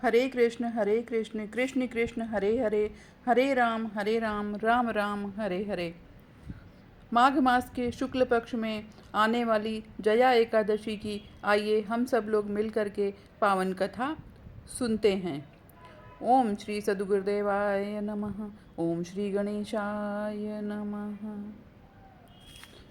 हरे कृष्ण कृष्ण कृष्ण हरे हरे, हरे राम राम राम हरे हरे। माघ मास के शुक्ल पक्ष में आने वाली जया एकादशी की आइए हम सब लोग मिल करके पावन कथा सुनते हैं। ओम श्री सद्गुरुदेवाय नमः। ओम श्री गणेशाय नमः।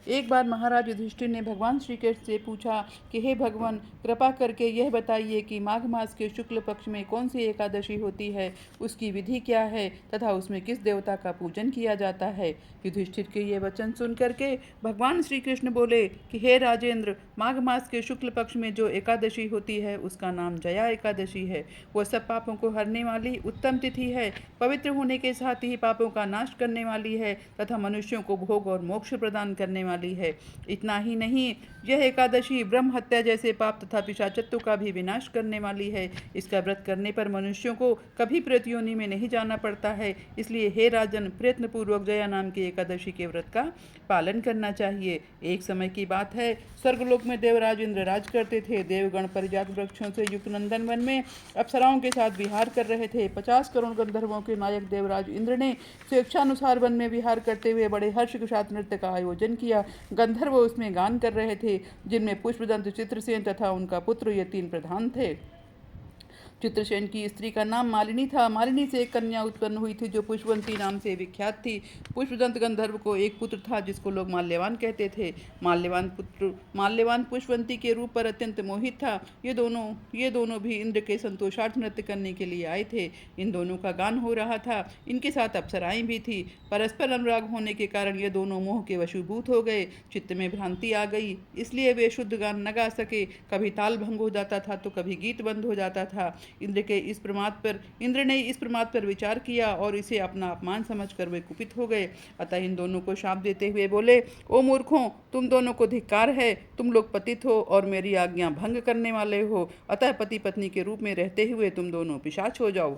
एक बार महाराज युधिष्ठिर ने भगवान श्री कृष्ण से पूछा कि हे भगवान, कृपा करके यह बताइए कि माघ मास के शुक्ल पक्ष में कौन सी एकादशी होती है, उसकी विधि क्या है तथा उसमें किस देवता का पूजन किया जाता है। युधिष्ठिर के ये वचन सुन करके भगवान श्री कृष्ण बोले कि हे राजेंद्र, माघ मास के शुक्ल पक्ष में जो एकादशी होती है उसका नाम जया एकादशी है। वह सब पापों को हरने वाली उत्तम तिथि है, पवित्र होने के साथ ही पापों का नाश करने वाली है तथा मनुष्यों को भोग और मोक्ष प्रदान करने वाली है। इतना ही नहीं, यह एकादशी ब्रह्म हत्या जैसे पाप तथा पिशाचत्व का भी विनाश करने वाली है। इसका व्रत करने पर मनुष्यों को कभी प्रेत योनि में नहीं जाना पड़ता है। इसलिए हे राजन, प्रयत्न पूर्वक जया नाम की एकादशी के व्रत का पालन करना चाहिए। एक समय की बात है, स्वर्गलोक में देवराज इंद्र राज करते थे। देवगण परिजात वृक्षों से युक्त नंदन वन में अप्सराओं के साथ विहार कर रहे थे। 50 करोड़ गंधर्वों के नायक देवराज इंद्र ने स्वेच्छानुसार वन में विहार करते हुए बड़े हर्ष के साथ नृत्य का आयोजन किया। गंधर्व उसमें गान कर रहे थे, जिनमें पुष्पदंत, चित्रसेन तथा उनका पुत्र ये 3 प्रधान थे। चित्रसेन की स्त्री का नाम मालिनी था। मालिनी से एक कन्या उत्पन्न हुई थी जो पुष्पवंती नाम से विख्यात थी। पुष्पदंत गंधर्व को एक पुत्र था जिसको लोग माल्यवान कहते थे। माल्यवान पुष्पवंती के रूप पर अत्यंत मोहित था। ये दोनों भी इंद्र के संतोषार्थ नृत्य करने के लिए आए थे। इन दोनों का गान हो रहा था। इनके साथ अप्सराएं भी थी। परस्पर अनुराग होने के कारण ये दोनों मोह के वशीभूत हो गए। चित्त में भ्रांति आ गई, इसलिए वे शुद्ध गान न गा सके। कभी ताल भंग हो जाता था तो कभी गीत बंद हो जाता था। इंद्र ने इस प्रमाद पर विचार किया और इसे अपना अपमान समझकर वे कुपित हो गए। अतः इन दोनों को शाप देते हुए बोले, ओ मूर्खों, तुम दोनों को धिक्कार है। तुम लोग पतित हो और मेरी आज्ञा भंग करने वाले हो। अतः पति पत्नी के रूप में रहते हुए तुम दोनों पिशाच हो जाओ।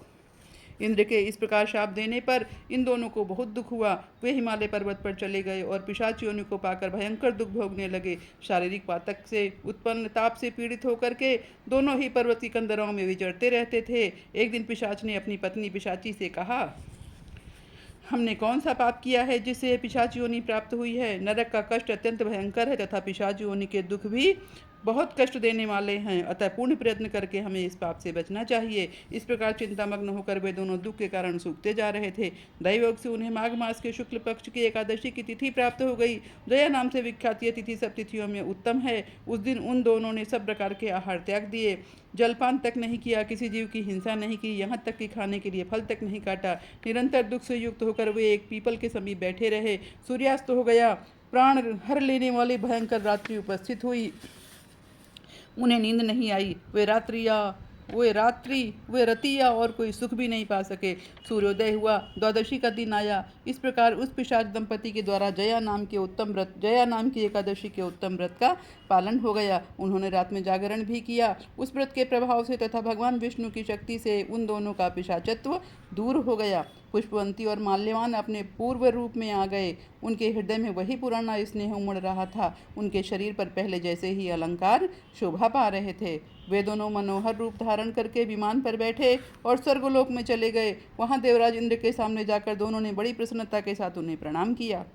इंद्र के इस प्रकार शाप देने पर इन दोनों को बहुत दुख हुआ। वे हिमालय पर्वत पर चले गए और पिशाच योनि को पाकर भयंकर दुख भोगने लगे। शारीरिक पातक से उत्पन्न ताप से पीड़ित होकर के दोनों ही पर्वत की कंदरों में विचरते रहते थे। एक दिन पिशाच ने अपनी पत्नी पिशाची से कहा, हमने कौन सा पाप किया है जिससे यह पिशाच योनि प्राप्त हुई है। नरक का कष्ट अत्यंत भयंकर है तथा पिशाच योनि के दुख भी बहुत कष्ट देने वाले हैं। अतः पूर्ण प्रयत्न करके हमें इस पाप से बचना चाहिए। इस प्रकार चिंतामग्न होकर वे दोनों दुख के कारण सूखते जा रहे थे। दैवयोग से उन्हें माघ मास के शुक्ल पक्ष की एकादशी की तिथि प्राप्त हो गई। जया नाम से विख्यात यह तिथि सब तिथियों में उत्तम है। उस दिन उन दोनों ने सब प्रकार के आहार त्याग दिए, जलपान तक नहीं किया, किसी जीव की हिंसा नहीं की, यहाँ तक कि खाने के लिए फल तक नहीं काटा। निरंतर दुख से युक्त होकर वे एक पीपल के समीप बैठे रहे। सूर्यास्त हो गया। प्राण हर लेने वाली भयंकर रात्रि उपस्थित हुई। उन्हें नींद नहीं आई। वे रतिया और कोई सुख भी नहीं पा सके। सूर्योदय हुआ। द्वादशी का दिन आया। इस प्रकार उस पिशाच दंपति के द्वारा जया नाम की एकादशी के उत्तम व्रत का पालन हो गया। उन्होंने रात में जागरण भी किया। उस व्रत के प्रभाव से तथा भगवान विष्णु की शक्ति से उन दोनों का पिशाचत्व दूर हो गया। पुष्पवंती और माल्यवान अपने पूर्व रूप में आ गए। उनके हृदय में वही पुराना स्नेह उमड़ रहा था। उनके शरीर पर पहले जैसे ही अलंकार शोभा पा रहे थे। वे दोनों मनोहर रूप धारण करके विमान पर बैठे और स्वर्गलोक में चले गए। वहां देवराज इंद्र के सामने जाकर दोनों ने बड़ी प्रसन्नता के साथ उन्हें प्रणाम किया।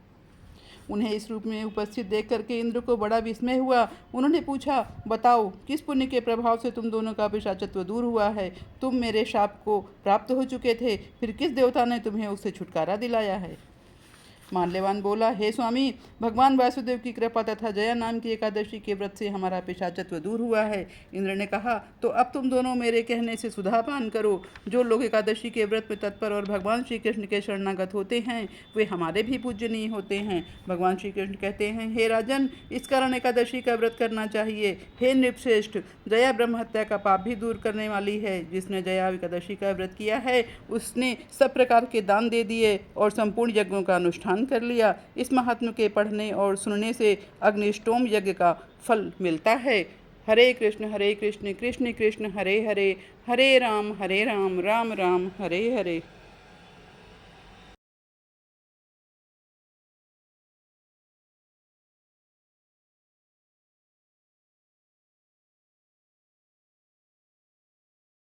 उन्हें इस रूप में उपस्थित देख करके इंद्र को बड़ा विस्मय हुआ। उन्होंने पूछा, बताओ, किस पुण्य के प्रभाव से तुम दोनों का पिशाचत्व दूर हुआ है। तुम मेरे शाप को प्राप्त हो चुके थे, फिर किस देवता ने तुम्हें उससे छुटकारा दिलाया है। माल्यवान बोला, हे स्वामी, भगवान वासुदेव की कृपा तथा जया नाम की एकादशी के व्रत से हमारा पिशाचत्व दूर हुआ है। इंद्र ने कहा, तो अब तुम दोनों मेरे कहने से सुधा पान करो। जो लोग एकादशी के व्रत में तत्पर और भगवान श्री कृष्ण के शरणागत होते हैं वे हमारे भी पूजनीय होते हैं। भगवान श्री कृष्ण कहते हैं, हे राजन, इस कारण एकादशी का व्रत करना चाहिए। हे नृपश्रेष्ठ, जया ब्रह्म हत्या का पाप भी दूर करने वाली है। जिसने जया एकादशी का व्रत किया है उसने सब प्रकार के दान दे दिए और संपूर्ण यज्ञों का अनुष्ठान कर लिया। इस महात्म्य के पढ़ने और सुनने से अग्निष्टोम यज्ञ का फल मिलता है। हरे कृष्ण कृष्ण कृष्ण हरे हरे, हरे राम राम हरे हरे।